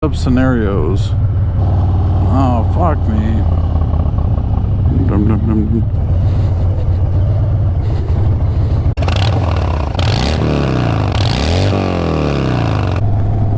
up scenarios. Oh, fuck me. Dum, dum, dum.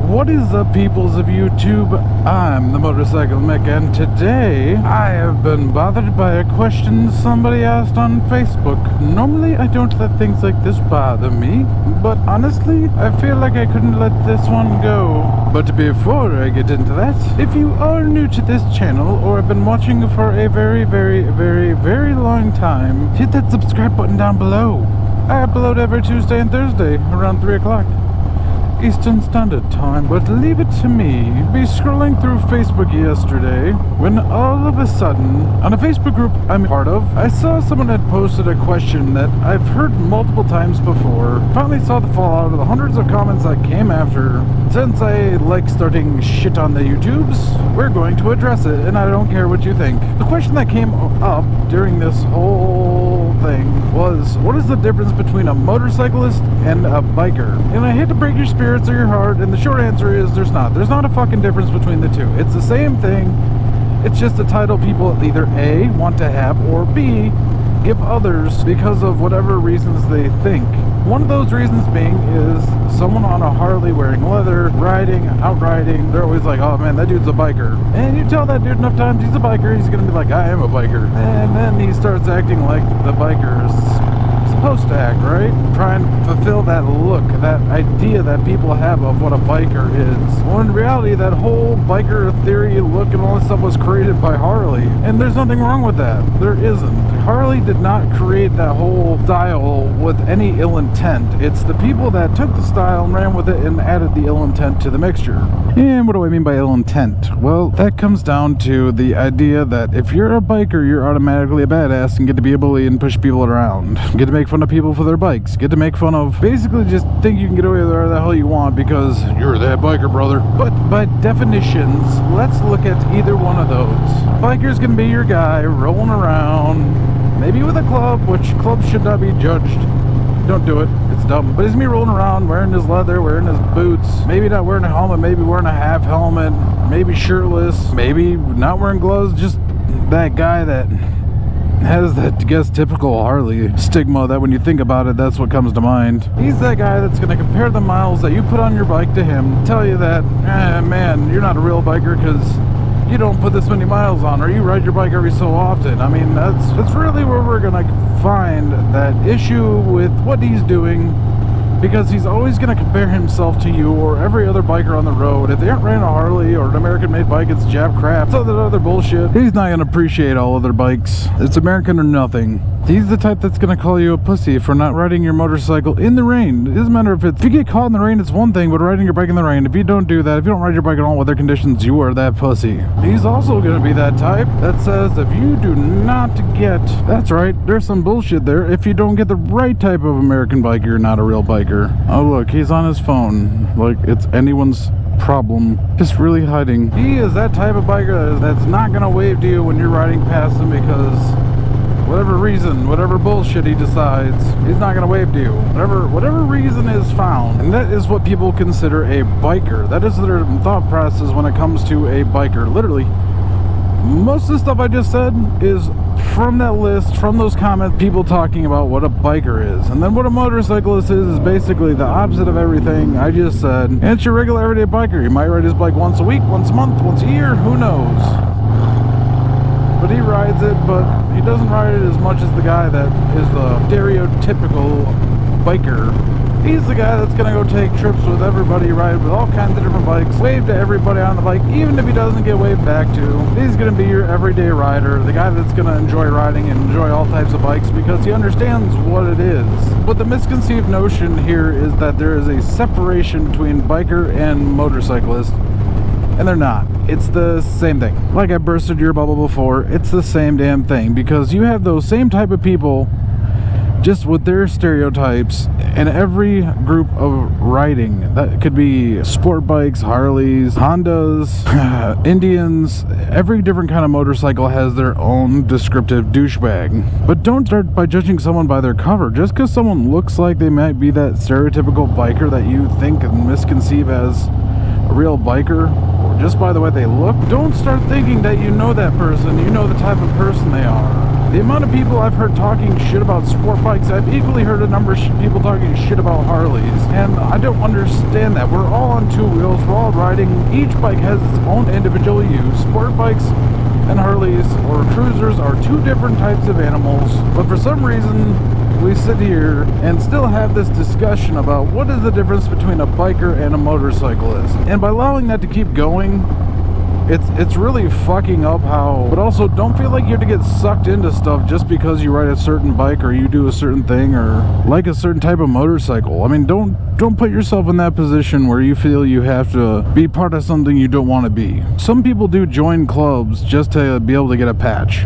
What is up, peoples of YouTube? I'm the Motorcycle Mick, and today I have been bothered by a question somebody asked on Facebook. Normally I don't let things like this bother me, but honestly I feel like I couldn't let this one go. But before I get into that, if you are new to this channel or have been watching for a very long time, hit that subscribe button down below. I upload every Tuesday and Thursday around 3 o'clock Eastern Standard Time, but leave it to me. Be scrolling through Facebook yesterday when all of a sudden, on a Facebook group I'm part of, I saw someone had posted a question that I've heard multiple times before. Finally saw the fallout of the hundreds of comments that came after. Since I like starting shit on the YouTubes, we're going to address it, and I don't care what you think. The question that came up during this whole thing was, what is the difference between a motorcyclist and a biker? And I hate to break your spirit or your heart, and the short answer is there's not a fucking difference between the two. It's the same thing. It's just a title people either A, want to have, or B, give others because of whatever reasons they think. One of those reasons being is someone on a Harley wearing leather, riding, outriding, they're always like, oh man, that dude's a biker. And you tell that dude enough times he's a biker, he's gonna be like, I am a biker. And then he starts acting like the biker is supposed to act, right? Try and fulfill that look, that idea that people have of what a biker is. Well, in reality, that whole biker theory look and all this stuff was created by Harley, and there's nothing wrong with that. There isn't. Harley did not create that whole style with any ill intent. It's the people that took the style and ran with it and added the ill intent to the mixture. And what do I mean by ill intent? Well, that comes down to the idea that if you're a biker, you're automatically a badass and get to be a bully and push people around. Get to make fun of people for their bikes. Get to make fun of, basically just think you can get away with whatever the hell you want because you're that biker, brother. But by definitions, let's look at either one of those. Biker's gonna be your guy rolling around, maybe with a club, which clubs should not be judged. Don't do it, it's dumb. But he's me rolling around wearing his leather, wearing his boots, maybe not wearing a helmet, maybe wearing a half helmet, maybe shirtless, maybe not wearing gloves, just that guy that has that, I guess, typical Harley stigma that when you think about it, that's what comes to mind. He's that guy that's going to compare the miles that you put on your bike to him, tell you that, man, you're not a real biker because you don't put this many miles on, or you ride your bike every so often. I mean, that's really where we're going to find that issue with what he's doing, because he's always going to compare himself to you or every other biker on the road. If they aren't riding a Harley or an American-made bike, it's jab crap. It's all that other bullshit. He's not going to appreciate all other bikes. It's American or nothing. He's the type that's going to call you a pussy for not riding your motorcycle in the rain. It doesn't matter if you get caught in the rain, it's one thing, but riding your bike in the rain, if you don't do that, if you don't ride your bike in all weather conditions, you are that pussy. He's also going to be that type that says if you do not get, that's right, there's some bullshit there, if you don't get the right type of American bike, you're not a real biker. Oh look, he's on his phone like it's anyone's problem, just really hiding. He is that type of biker that's not gonna wave to you when you're riding past him because whatever reason, whatever bullshit he decides, he's not gonna wave to you. Whatever reason is found. And that is what people consider a biker. That is their thought process when it comes to a biker. Literally, most of the stuff I just said is from that list, from those comments, people talking about what a biker is. And then what a motorcyclist is basically the opposite of everything I just said. And it's your regular everyday biker. He might ride his bike once a week, once a month, once a year, who knows? But he rides it, but he doesn't ride it as much as the guy that is the stereotypical biker. He's the guy that's gonna go take trips with everybody, ride with all kinds of different bikes, wave to everybody on the bike, even if he doesn't get waved back to. He's gonna be your everyday rider, the guy that's gonna enjoy riding and enjoy all types of bikes because he understands what it is. But the misconceived notion here is that there is a separation between biker and motorcyclist, and they're not. It's the same thing. Like I bursted your bubble before, it's the same damn thing because you have those same type of people just with their stereotypes in every group of riding. That could be sport bikes, Harleys, Hondas, Indians. Every different kind of motorcycle has their own descriptive douchebag. But don't start by judging someone by their cover. Just because someone looks like they might be that stereotypical biker that you think and misconceive as a real biker, just by the way they look, don't start thinking that you know that person, you know the type of person they are. The amount of people I've heard talking shit about sport bikes, I've equally heard a number of people talking shit about Harleys, and I don't understand that. We're all on two wheels, we're all riding, each bike has its own individual use. Sport bikes and Harleys or cruisers are two different types of animals, but for some reason we sit here and still have this discussion about what is the difference between a biker and a motorcyclist. And by allowing that to keep going, it's really fucking up how, but also don't feel like you have to get sucked into stuff just because you ride a certain bike or you do a certain thing or like a certain type of motorcycle. I mean, don't put yourself in that position where you feel you have to be part of something you don't want to be. Some people do join clubs just to be able to get a patch.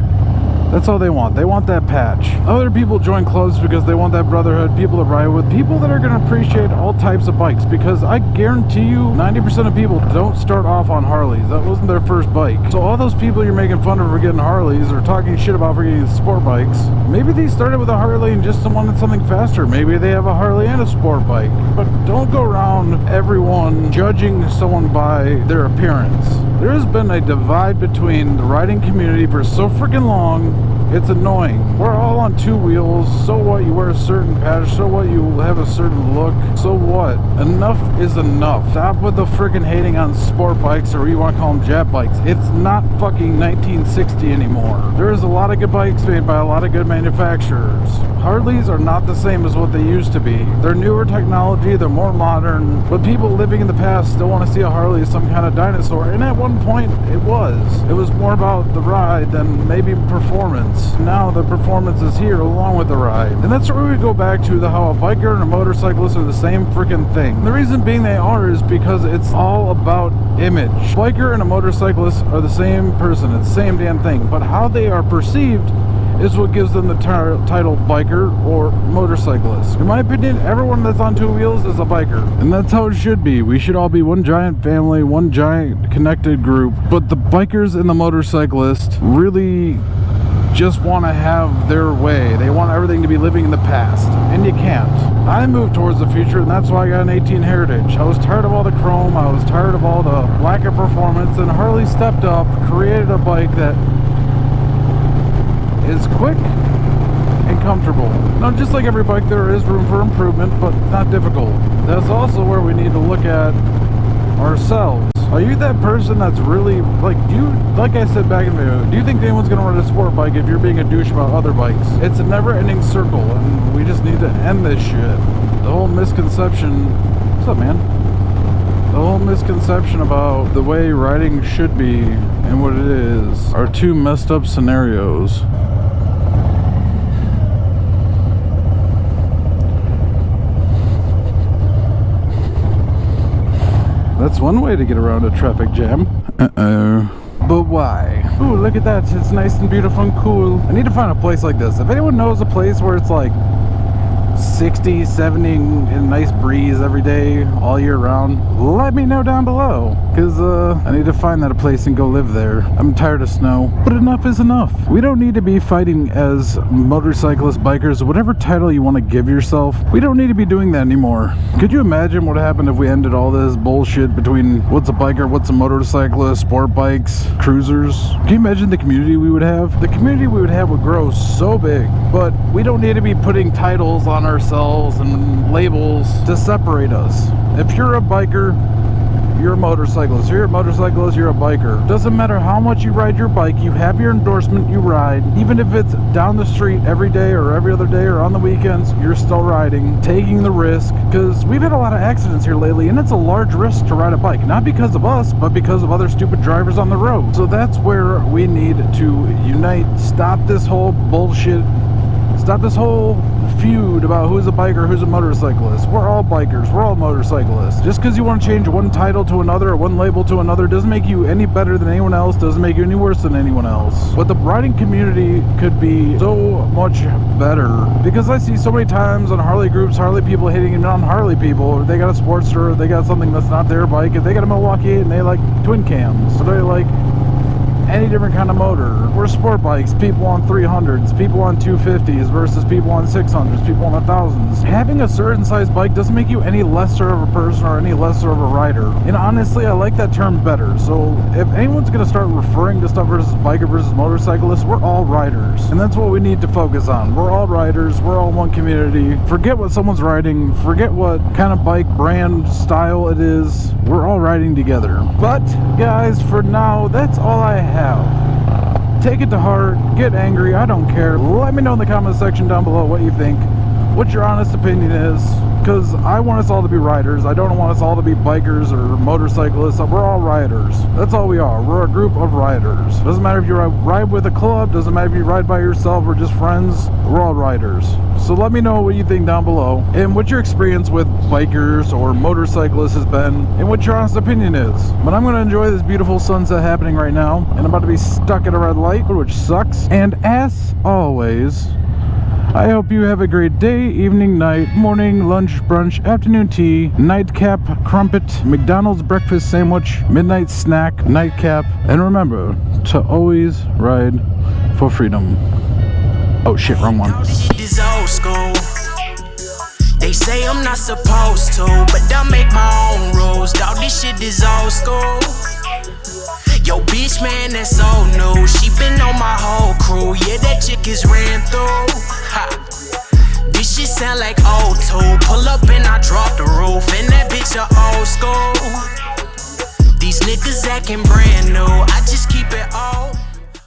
That's all they want. They want that patch. Other people join clubs because they want that brotherhood, people to ride with, people that are going to appreciate all types of bikes, because I guarantee you 90% of people don't start off on Harleys. That wasn't their first bike. So all those people you're making fun of for getting Harleys or talking shit about for getting sport bikes, maybe they started with a Harley and just wanted something faster. Maybe they have a Harley and a sport bike. But don't go around everyone judging someone by their appearance. There has been a divide between the riding community for so freaking long. It's annoying. We're all on two wheels. So what? You wear a certain patch. So what? You have a certain look. So what? Enough is enough. Stop with the freaking hating on sport bikes, or you want to call them jet bikes. It's not fucking 1960 anymore. There's a lot of good bikes made by a lot of good manufacturers. Harleys are not the same as what they used to be. They're newer technology, they're more modern, but people living in the past still want to see a Harley as some kind of dinosaur, and at one point it was. It was more about the ride than maybe performance. Now the performance is here along with the ride. And that's where we go back to how a biker and a motorcyclist are the same freaking thing. The reason being they are is because it's all about image. Biker and a motorcyclist are the same person, it's the same damn thing, but how they are perceived is what gives them the title biker or motorcyclist. In my opinion, everyone that's on two wheels is a biker. And that's how it should be. We should all be one giant family, one giant connected group. But the bikers and the motorcyclists really just want to have their way. They want everything to be living in the past, and you can't. I moved towards the future, and that's why I got an 18 Heritage. I was tired of all the chrome, I was tired of all the lack of performance, and Harley stepped up, created a bike that is quick and comfortable. Now, just like every bike, there is room for improvement, but not difficult. That's also where we need to look at ourselves. Are you that person that's really, like I said back in the video, do you think anyone's going to ride a sport bike if you're being a douche about other bikes? It's a never-ending circle, and we just need to end this shit. The whole misconception, what's up, man? The whole misconception about the way riding should be and what it is are two messed up scenarios. That's one way to get around a traffic jam. But why? Ooh, look at that. It's nice and beautiful and cool. I need to find a place like this. If anyone knows a place where it's like 60, 70 and a nice breeze every day, all year round, let me know down below. Because I need to find that a place and go live there. I'm tired of snow. But enough is enough. We don't need to be fighting as motorcyclists, bikers, whatever title you want to give yourself. We don't need to be doing that anymore. Could you imagine what happened if we ended all this bullshit between what's a biker, what's a motorcyclist, sport bikes, cruisers? Can you imagine the community we would have? The community we would have would grow so big. But we don't need to be putting titles on ourselves and labels to separate us. If you're a biker, you're a motorcyclist. If you're a motorcyclist, you're a biker. Doesn't matter how much you ride your bike, you have your endorsement, you ride. Even if it's down the street every day or every other day or on the weekends, you're still riding, taking the risk. Because we've had a lot of accidents here lately, and it's a large risk to ride a bike. Not because of us, but because of other stupid drivers on the road. So that's where we need to unite. Stop this whole bullshit. Stop this whole feud about who's a biker, who's a motorcyclist. We're all bikers, we're all motorcyclists. Just because you want to change one title to another or one label to another doesn't make you any better than anyone else, doesn't make you any worse than anyone else. But the riding community could be so much better, because I see so many times on Harley groups, Harley people hitting on Harley people. They got a Sportster, they got something that's not their bike, and they got a Milwaukee and they like twin cams. So they're like, any different kind of motor. We're sport bikes, people on 300s, people on 250s versus people on 600s, people on 1000s. Having a certain size bike doesn't make you any lesser of a person or any lesser of a rider. And honestly, I like that term better. So if anyone's gonna start referring to stuff versus biker versus motorcyclist, we're all riders. And that's what we need to focus on. We're all riders, we're all one community. Forget what someone's riding, forget what kind of bike, brand, style it is. We're all riding together. But guys, for now, that's all I have. Take it to heart, get angry, I don't care. Let me know in the comment section down below what you think, what your honest opinion is, because I want us all to be riders. I don't want us all to be bikers or motorcyclists. We're all riders. That's all we are. We're a group of riders. Doesn't matter if you ride with a club, doesn't matter if you ride by yourself or just friends, we're all riders. So let me know what you think down below, and what your experience with bikers or motorcyclists has been, and what your honest opinion is. But I'm going to enjoy this beautiful sunset happening right now, and I'm about to be stuck at a red light, which sucks. And as always, I hope you have a great day, evening, night, morning, lunch, brunch, afternoon tea, nightcap, crumpet, McDonald's breakfast sandwich, midnight snack, nightcap, and remember to always ride for freedom. Oh shit, wrong one. They say I'm not supposed to, but I make my own rules. Dog, this shit is old school. Yo, bitch, man, that's so new. She been on my whole crew. Yeah, that chick is ran through. Ha. This shit sound like old tool. Pull up and I drop the roof, and that bitch a old school. These niggas acting brand new. I just keep it old.